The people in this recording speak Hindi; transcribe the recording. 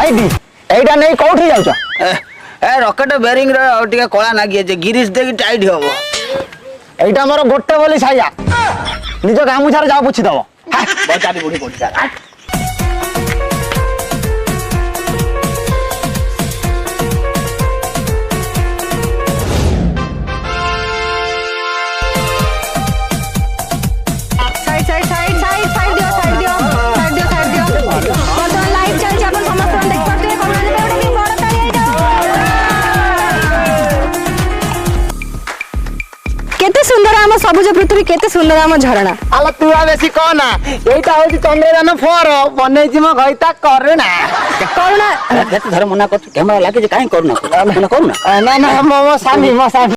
टाइट एटा नहीं कोठी जाउछ ए रॉकेट बेरिंग रे टिके कोला नागी जे गिरिस दे टाइट होबो एटा मोर गोटे बोली छाया निज गामुछार जाओ पुछि दबो बचारी बुढ़ी पड़ी जा केते सुंदर आम सबुज पृथ्वी केते सुंदर आम झरणा आला तू आ बेसी कहना एटा होची चंद्रयान 4 बनै जिम गइता करना धर मना कर कैमरा लागे जे काहे करना मना करना ना ना मो सामी